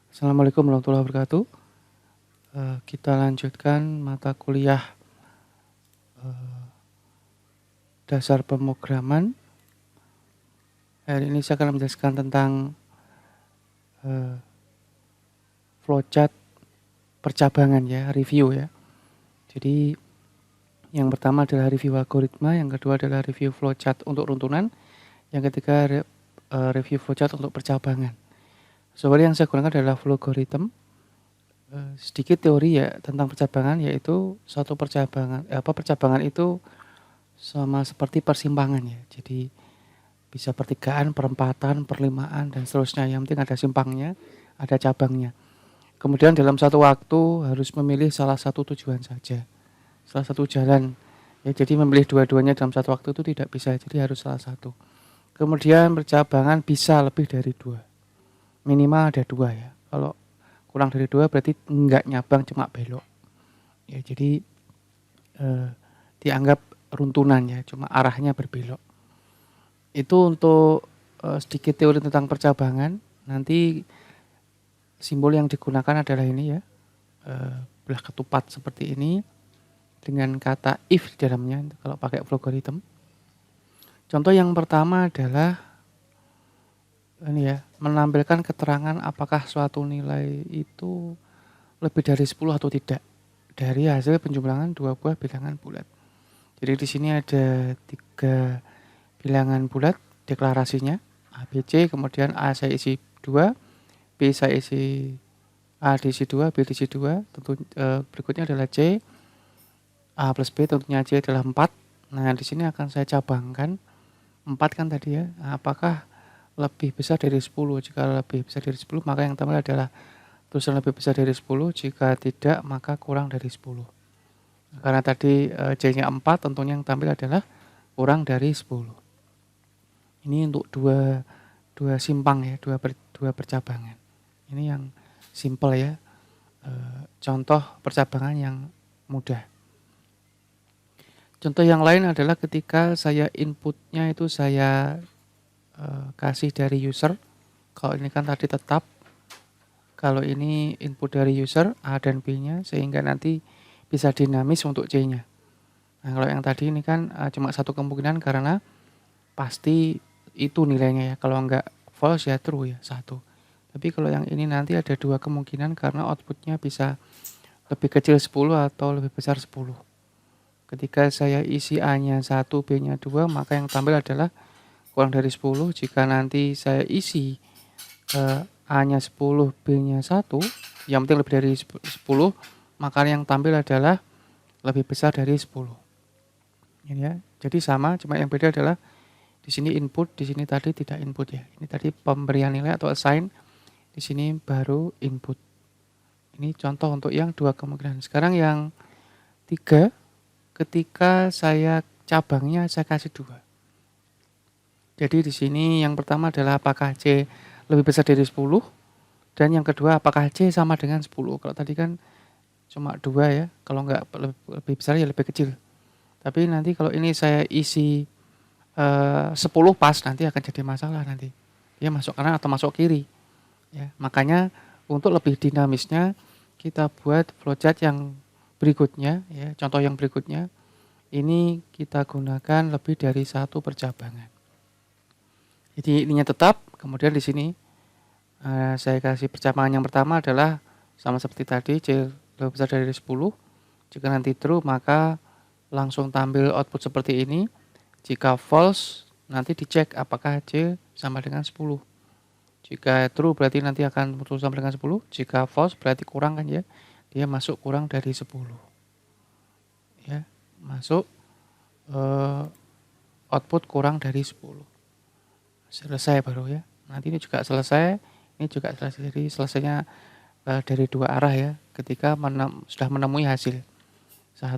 Assalamualaikum warahmatullahi wabarakatuh. Kita lanjutkan mata kuliah dasar pemrograman. Hari ini saya akan menjelaskan tentang flowchart percabangan ya, review ya. Jadi yang pertama adalah review algoritma, yang kedua adalah review flowchart untuk runtunan, yang ketiga review flowchart untuk percabangan. Software yang saya gunakan adalah Flowgorithm. Sedikit teori ya tentang percabangan, yaitu suatu percabangan itu sama seperti persimpangan ya. Jadi bisa pertigaan, perempatan, perlimaan dan seterusnya. Yang penting ada simpangnya, ada cabangnya. Kemudian dalam satu waktu harus memilih salah satu tujuan saja, salah satu jalan. Ya, jadi memilih dua-duanya dalam satu waktu itu tidak bisa, jadi harus salah satu. Kemudian percabangan bisa lebih dari dua, minimal ada dua ya. Kalau kurang dari dua berarti enggak nyabang, cuma belok. Ya, jadi dianggap runtunan ya, cuma arahnya berbelok. Itu untuk sedikit teori tentang percabangan. Nanti simbol yang digunakan adalah ini ya, belah ketupat seperti ini dengan kata if di dalamnya kalau pakai Flowgorithm. Contoh yang pertama adalah ini ya, menampilkan keterangan apakah suatu nilai itu lebih dari 10 atau tidak dari hasil penjumlahan dua buah bilangan bulat. Jadi di sini ada 3 bilangan bulat deklarasinya A, B, C, kemudian A saya isi 2, B saya isi A diisi 2, B diisi 2, tentu berikutnya adalah C, A plus B, tentunya C adalah 4. Nah, di sini akan saya cabangkan 4 kan tadi ya, apakah lebih besar dari 10. Jika lebih besar dari 10 maka yang tampil adalah tulisan lebih besar dari 10, jika tidak maka kurang dari 10. Karena tadi C-nya 4, tentunya yang tampil adalah kurang dari 10. Ini untuk dua simpang ya, dua percabangan. Ini yang simple ya, contoh percabangan yang mudah. Contoh yang lain adalah ketika saya inputnya itu saya kasih dari user. Kalau ini kan tadi tetap, kalau ini input dari user A dan B nya, sehingga nanti bisa dinamis untuk C nya. Nah, kalau yang tadi ini kan cuma satu kemungkinan karena pasti itu nilainya ya, kalau enggak false ya true ya, 1. Tapi kalau yang ini nanti ada 2 kemungkinan karena outputnya bisa lebih kecil 10 atau lebih besar 10. Ketika saya isi A nya 1, B nya 2, maka yang tampil adalah kurang dari 10. Jika nanti saya isi A nya 10, B nya 1, yang penting lebih dari 10, maka yang tampil adalah lebih besar dari 10. Ini ya. Jadi sama, cuma yang beda adalah di sini input, di sini tadi tidak input ya. Ini tadi pemberian nilai atau assign, di sini baru input. Ini contoh untuk yang 2 kemungkinan. Sekarang yang 3, ketika saya cabangnya saya kasih 2. Jadi di sini yang pertama adalah apakah C lebih besar dari 10, dan yang kedua apakah C sama dengan 10. Kalau tadi kan cuma 2 ya, kalau enggak lebih besar ya lebih kecil. Tapi nanti kalau ini saya isi 10 pas, nanti akan jadi masalah nanti. Dia masuk kanan atau masuk kiri. Ya, makanya untuk lebih dinamisnya kita buat flowchart yang berikutnya ya, contoh yang berikutnya. Ini kita gunakan lebih dari 1 percabangan. Jadi ininya tetap, kemudian di sini saya kasih percabangan yang pertama adalah sama seperti tadi, C lebih besar dari 10. Jika nanti true maka langsung tampil output seperti ini. Jika false nanti dicek apakah C sama dengan 10. Jika true berarti nanti akan muncul sama dengan 10. Jika false berarti kurang kan ya, dia masuk kurang dari 10 ya, masuk output kurang dari 10. Selesai baru ya. Nanti ini juga selesai, ini juga selesai. Jadi selesainya dari 2 arah ya, ketika sudah menemui hasil 1,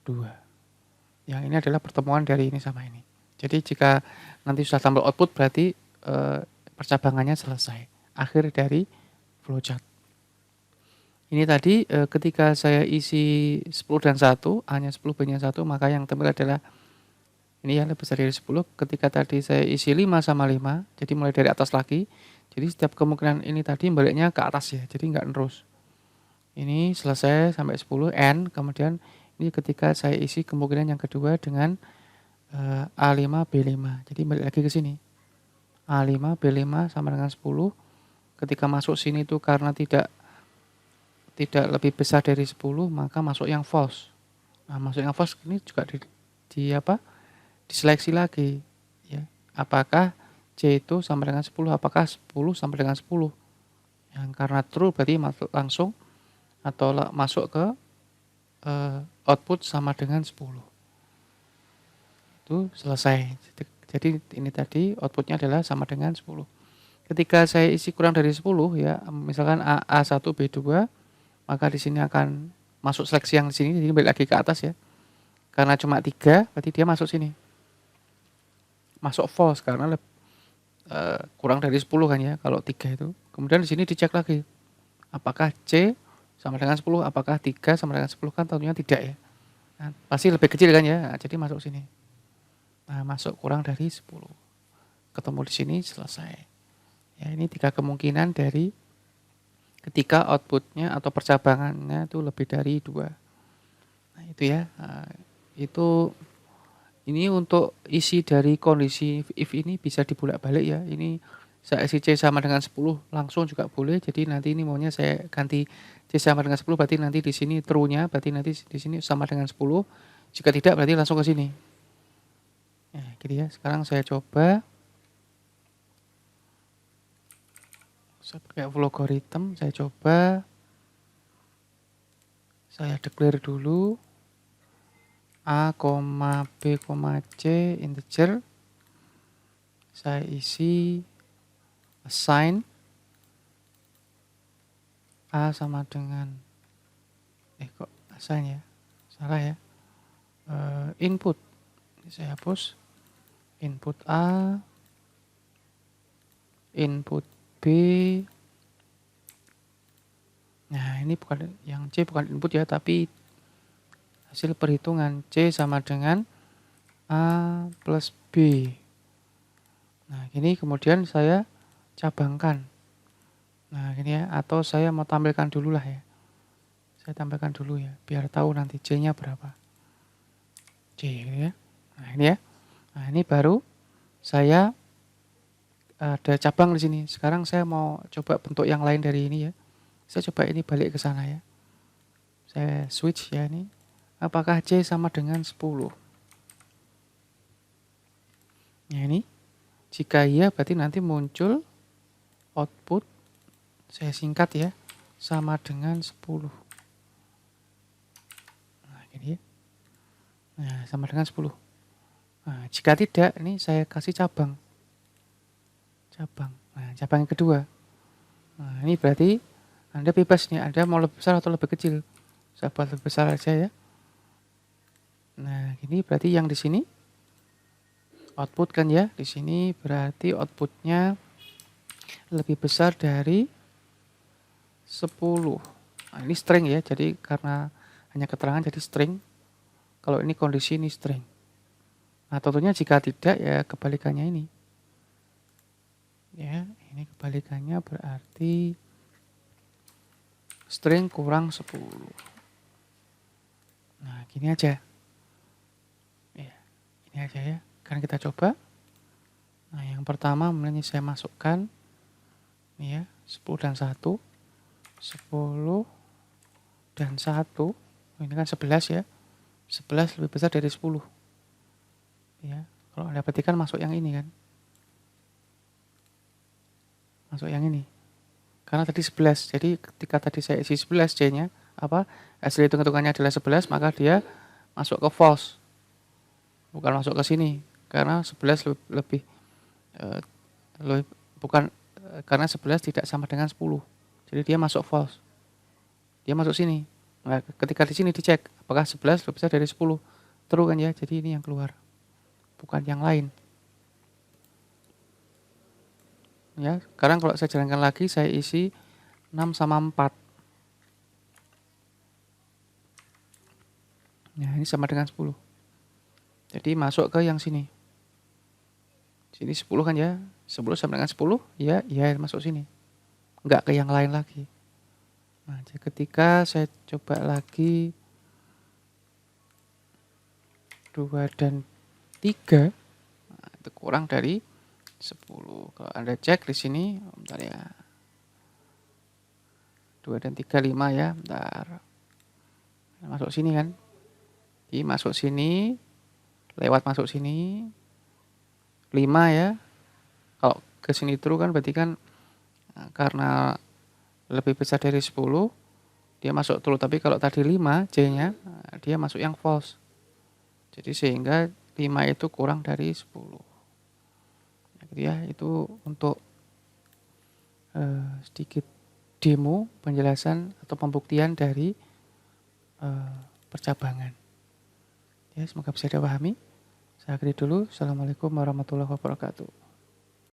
2. Yang ini adalah pertemuan dari ini sama ini. Jadi jika nanti sudah tampil output berarti percabangannya selesai, akhir dari flowchart. Ini tadi ketika saya isi 10 dan 1, A nya 10, B nya 1, maka yang tampil adalah ini ya lebih besar dari 10. Ketika tadi saya isi 5 sama 5, jadi mulai dari atas lagi, Jadi setiap kemungkinan ini tadi baliknya ke atas ya, jadi nggak terus. Ini selesai sampai 10 N, kemudian ini ketika saya isi kemungkinan yang kedua dengan A5 B5. Jadi balik lagi ke sini. A5 B5 sama dengan 10. Ketika masuk sini itu karena tidak lebih besar dari 10, maka masuk yang false. Nah, masuk yang false ini juga diseleksi lagi ya. Apakah C itu sama dengan 10, apakah 10 sama dengan 10. Yang karena true berarti masuk langsung atau masuk ke output sama dengan 10. Itu selesai. Jadi ini tadi outputnya adalah sama dengan 10. Ketika saya isi kurang dari 10 ya, misalkan A1 B2, maka di sini akan masuk seleksi yang di sini, jadi balik lagi ke atas ya. Karena cuma 3, berarti dia masuk sini. Masuk false karena kurang dari 10 kan ya, kalau 3 itu. Kemudian di sini dicek lagi. Apakah C sama dengan 10, apakah 3 sama dengan 10, kan tentunya tidak ya. Nah, pasti lebih kecil kan ya, nah, jadi masuk sini. Nah, masuk kurang dari 10. Ketemu di sini, selesai. Ya, ini 3 kemungkinan dari ketika outputnya atau percabangannya itu lebih dari 2. Nah, itu ya. Nah, itu ini untuk isi dari kondisi if ini bisa dibolak-balik ya. Ini saya isi C sama dengan 10 langsung juga boleh. Jadi nanti ini maunya saya ganti C sama dengan 10, berarti nanti di sini true-nya, berarti nanti di sini sama dengan 10. Jika tidak berarti langsung ke sini. Nah, gitu ya. Sekarang saya coba. Saya pakai logarithm, saya coba. Saya declare dulu A, B, C integer. Saya isi assign A sama dengan kok assign ya, salah ya, input. Ini saya hapus. Input A, input B. Nah, ini bukan yang C, bukan input ya, tapi hasil perhitungan C sama dengan A plus B. Nah, ini kemudian saya cabangkan. Nah, ini ya, atau saya mau tampilkan dulu lah ya. Saya tampilkan dulu ya, biar tahu nanti C-nya berapa. C gitu ya. Nah, ini ya. Nah, ini baru saya ada cabang di sini. Sekarang saya mau coba bentuk yang lain dari ini ya. Saya coba ini balik ke sana ya. Saya switch ya ini. Apakah C sama dengan 10? Nah, ini. Jika iya berarti nanti muncul output, saya singkat ya, sama dengan 10. Nah, ini ya. Nah, sama dengan 10. Nah, jika tidak, ini saya kasih cabang. Nah, cabang yang kedua. Nah, ini berarti Anda bebas nih, Anda mau lebih besar atau lebih kecil. Saya buat lebih besar aja ya. Nah, ini berarti yang di sini output kan ya. Di sini berarti outputnya lebih besar dari 10. Nah, ini string ya. Jadi karena hanya keterangan jadi string. Kalau ini kondisi, ini string. Nah, tentunya jika tidak ya kebalikannya ini. Ya, ini kebalikannya berarti string kurang 10. Nah, gini aja. Ya, ini aja ya. Kan kita coba. Nah, yang pertama mulanya saya masukkan ini ya, 10 dan 1. 10 dan 1. Ini kan 11 ya. 11 lebih besar dari 10. Ya, kalau Anda perhatikan masuk yang ini kan. Masuk yang ini. Karena tadi 11. Jadi ketika tadi saya isi 11 C-nya, hasil hitung-hitungannya adalah 11, maka dia masuk ke false. Bukan masuk ke sini. Karena 11 lebih bukan karena 11 tidak sama dengan 10. Jadi dia masuk false. Dia masuk sini. Nah, ketika di sini dicek apakah 11 lebih besar dari 10. True kan ya? Jadi ini yang keluar. Bukan yang lain. Ya, sekarang kalau saya jalankan lagi, saya isi 6 sama 4. Nah, ini sama dengan 10. Jadi masuk ke yang sini. Sini 10 kan ya. 10 sama dengan 10, ya masuk sini. Nggak ke yang lain lagi. Nah, jadi ketika saya coba lagi 2 dan 3, nah, itu kurang dari 10. Kalau Anda cek di sini, bentar ya. 2 dan 3, 5 ya, bentar. Masuk sini kan. Jadi masuk sini, lewat masuk sini, 5 ya. Kalau ke sini true kan berarti kan karena lebih besar dari 10, dia masuk true. Tapi kalau tadi 5, J-nya, dia masuk yang false. Jadi sehingga 5 itu kurang dari 10. Ya, itu untuk sedikit demo penjelasan atau pembuktian dari percabangan. Ya, semoga bisa dipahami. Saya akhiri dulu. Assalamualaikum warahmatullahi wabarakatuh.